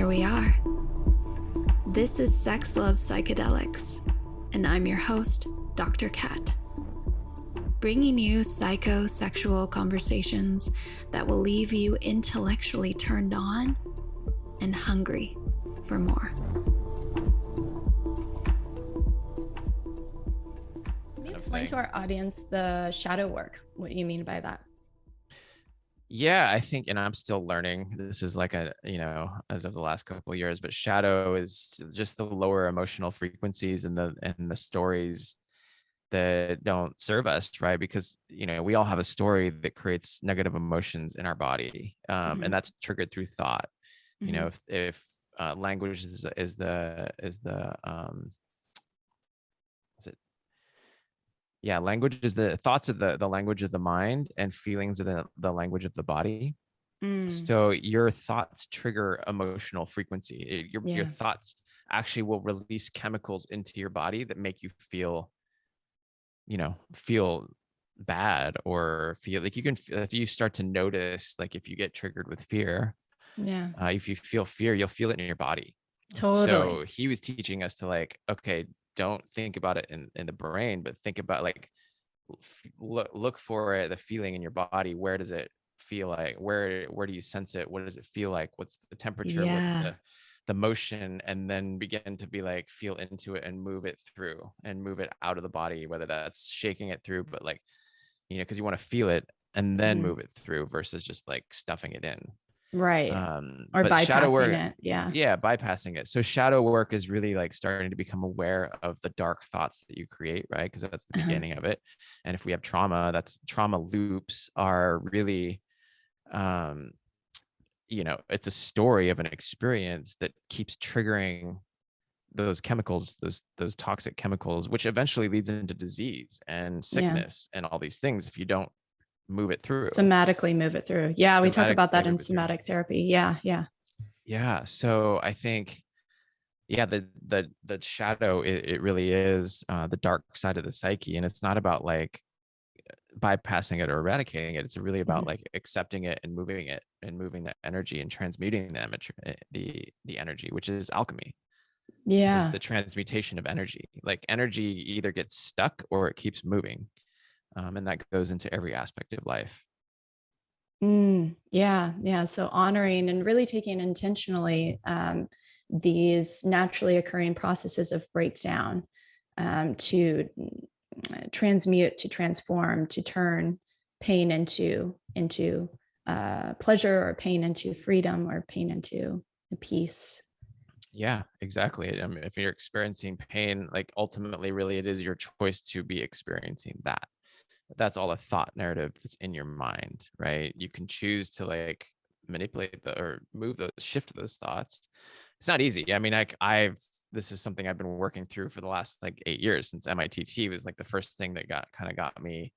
here we are. This is Sex Love Psychedelics, and I'm your host, Dr. Kat, bringing you psychosexual conversations that will leave you intellectually turned on and hungry for more. Can you explain to our audience the shadow work, what you mean by that? Yeah, I think, and I'm still learning. This is like as of the last couple of years, but shadow is just the lower emotional frequencies and the stories that don't serve us, right? Because, we all have a story that creates negative emotions in our body. And that's triggered through thought. If language is language is the thoughts of the language of the mind, and feelings of the language of the body. So your thoughts trigger emotional frequency. Your thoughts actually will release chemicals into your body that make you feel bad, or feel like if you start to notice, like if you get triggered with fear, if you feel fear, you'll feel it in your body. Totally. So he was teaching us to okay, don't think about it in the brain, but think about look for the feeling in your body. Where does it feel like? Where do you sense it? What does it feel like? What's the temperature? What's the motion? And then begin to feel into it and move it through and move it out of the body, whether that's shaking it through, but because you want to feel it and then move it through versus just stuffing it in. Right. Or bypassing it. Yeah, bypassing it. So shadow work is really starting to become aware of the dark thoughts that you create, right? Because that's the beginning of it. And if we have trauma, trauma loops are really, it's a story of an experience that keeps triggering those chemicals, those toxic chemicals, which eventually leads into disease and sickness and all these things if you don't move it through. Somatically move it through. Yeah, we talk about that in somatic therapy. Yeah. So I think, the shadow, it really is the dark side of the psyche, and it's not about bypassing it or eradicating it. It's really about accepting it and moving the energy and transmuting the energy, which is alchemy. Yeah, is the transmutation of energy. Energy either gets stuck or it keeps moving. And that goes into every aspect of life. Yeah. So honoring and really taking intentionally these naturally occurring processes of breakdown to transmute, to transform, to turn pain into pleasure, or pain into freedom, or pain into peace. Yeah, exactly. I mean, if you're experiencing pain, ultimately, really, it is your choice to be experiencing that. That's all a thought narrative that's in your mind, right? You can choose to manipulate or shift those thoughts. It's not easy. I mean, this is something I've been working through for the last 8 years, since MITT was the first thing that got me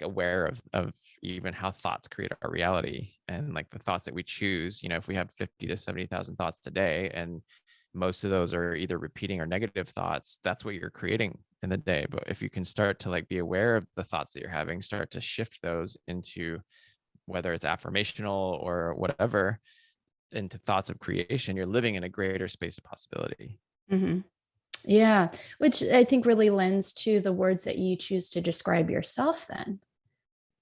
aware of even how thoughts create our reality, and the thoughts that we choose. If we have 50 to 70,000 thoughts a day, and most of those are either repeating or negative thoughts, that's what you're creating in the day. But if you can start to be aware of the thoughts that you're having, start to shift those into, whether it's affirmational or whatever, into thoughts of creation, you're living in a greater space of possibility. Yeah, which I think really lends to the words that you choose to describe yourself then,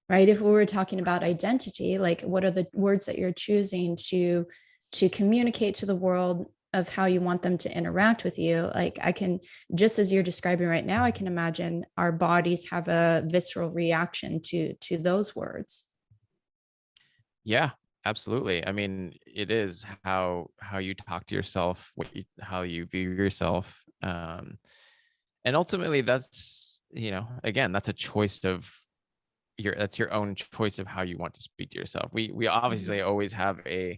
right? If we were talking about identity, what are the words that you're choosing to communicate to the world of how you want them to interact with you? I can, just as you're describing right now, I can imagine our bodies have a visceral reaction to those words. Yeah, absolutely. I mean, it is how you talk to yourself, how you view yourself. And ultimately that's, again, that's a choice of that's your own choice of how you want to speak to yourself. We obviously always have a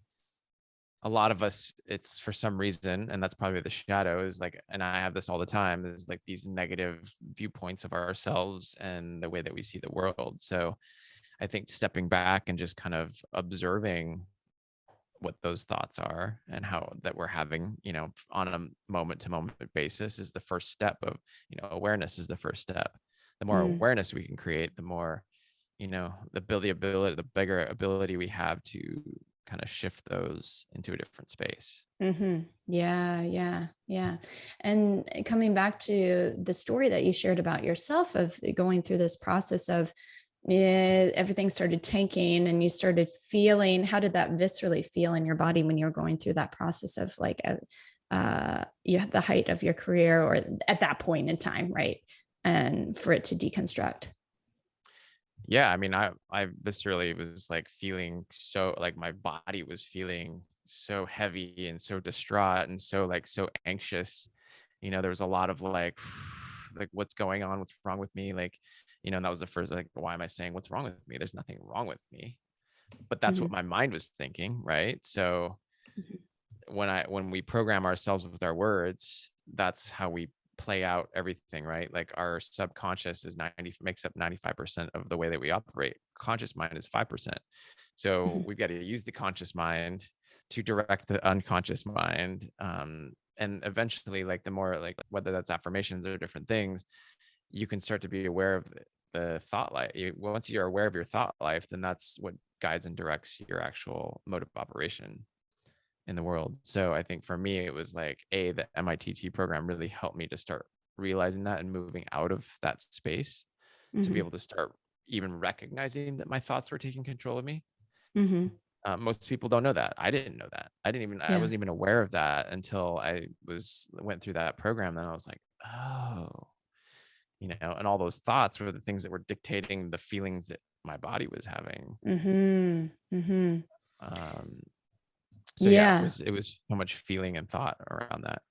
lot of us, it's for some reason, and that's probably the shadow, is and I have this all the time, is these negative viewpoints of ourselves and the way that we see the world. So I think stepping back and just kind of observing what those thoughts are and how that we're having, on a moment to moment basis, is the first step of, awareness is the first step. The more awareness we can create, the more, the bigger ability we have to kind of shift those into a different space. Yeah. And coming back to the story that you shared about yourself of going through this process of everything started tanking and you started feeling, how did that viscerally feel in your body when you were going through that process of like you had the height of your career or at that point in time, right? And for it to deconstruct. Yeah, I mean, I viscerally was like feeling so, like my body was feeling so heavy and so distraught and so like so anxious. There was a lot of like like what's going on, what's wrong with me, like, and that was the first, like, why am I saying what's wrong with me? There's nothing wrong with me. But that's what my mind was thinking, right? So when we program ourselves with our words, that's how we play out everything, right? Like our subconscious makes up 95% of the way that we operate. Conscious mind is 5%. So we've got to use the conscious mind to direct the unconscious mind. And eventually, like the more, like whether that's affirmations or different things, you can start to be aware of the thought life. Once you're aware of your thought life, then that's what guides and directs your actual mode of operation in the world. So I think for me, it was like the MITT program really helped me to start realizing that and moving out of that space to be able to start even recognizing that my thoughts were taking control of me. Most people don't know that. I didn't know that. I wasn't even aware of that until I went through that program. Then I was like, oh, and all those thoughts were the things that were dictating the feelings that my body was having. So it was so much feeling and thought around that.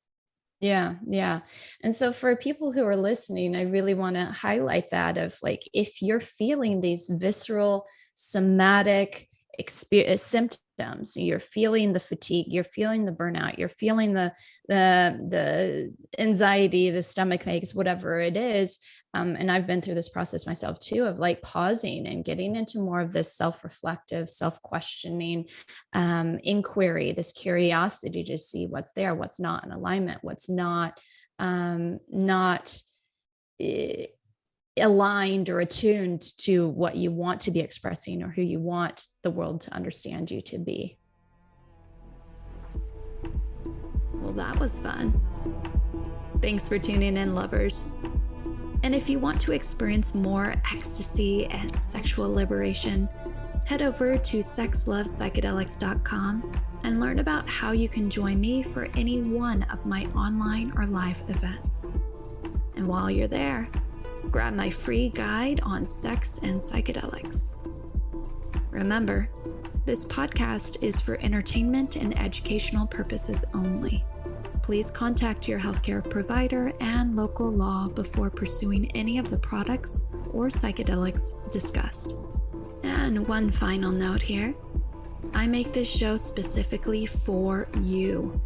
Yeah. And so for people who are listening, I really want to highlight that of like, if you're feeling these visceral somatic symptoms, you're feeling the fatigue, you're feeling the burnout, you're feeling the anxiety, the stomach aches, whatever it is. And I've been through this process myself too, of like pausing and getting into more of this self-reflective, self-questioning inquiry, this curiosity to see what's there, what's not in alignment, what's not aligned or attuned to what you want to be expressing or who you want the world to understand you to be. Well, that was fun. Thanks for tuning in, lovers. And if you want to experience more ecstasy and sexual liberation, head over to sexlovepsychedelics.com and learn about how you can join me for any one of my online or live events. And while you're there, grab my free guide on sex and psychedelics. Remember, this podcast is for entertainment and educational purposes only. Please contact your healthcare provider and local law before pursuing any of the products or psychedelics discussed. And one final note here. I make this show specifically for you.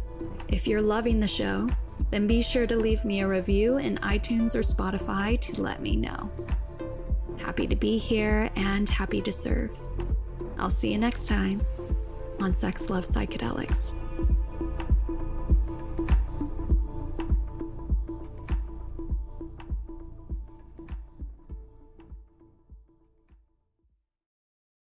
If you're loving the show, then be sure to leave me a review in iTunes or Spotify to let me know. Happy to be here and happy to serve. I'll see you next time on Sex Love Psychedelics.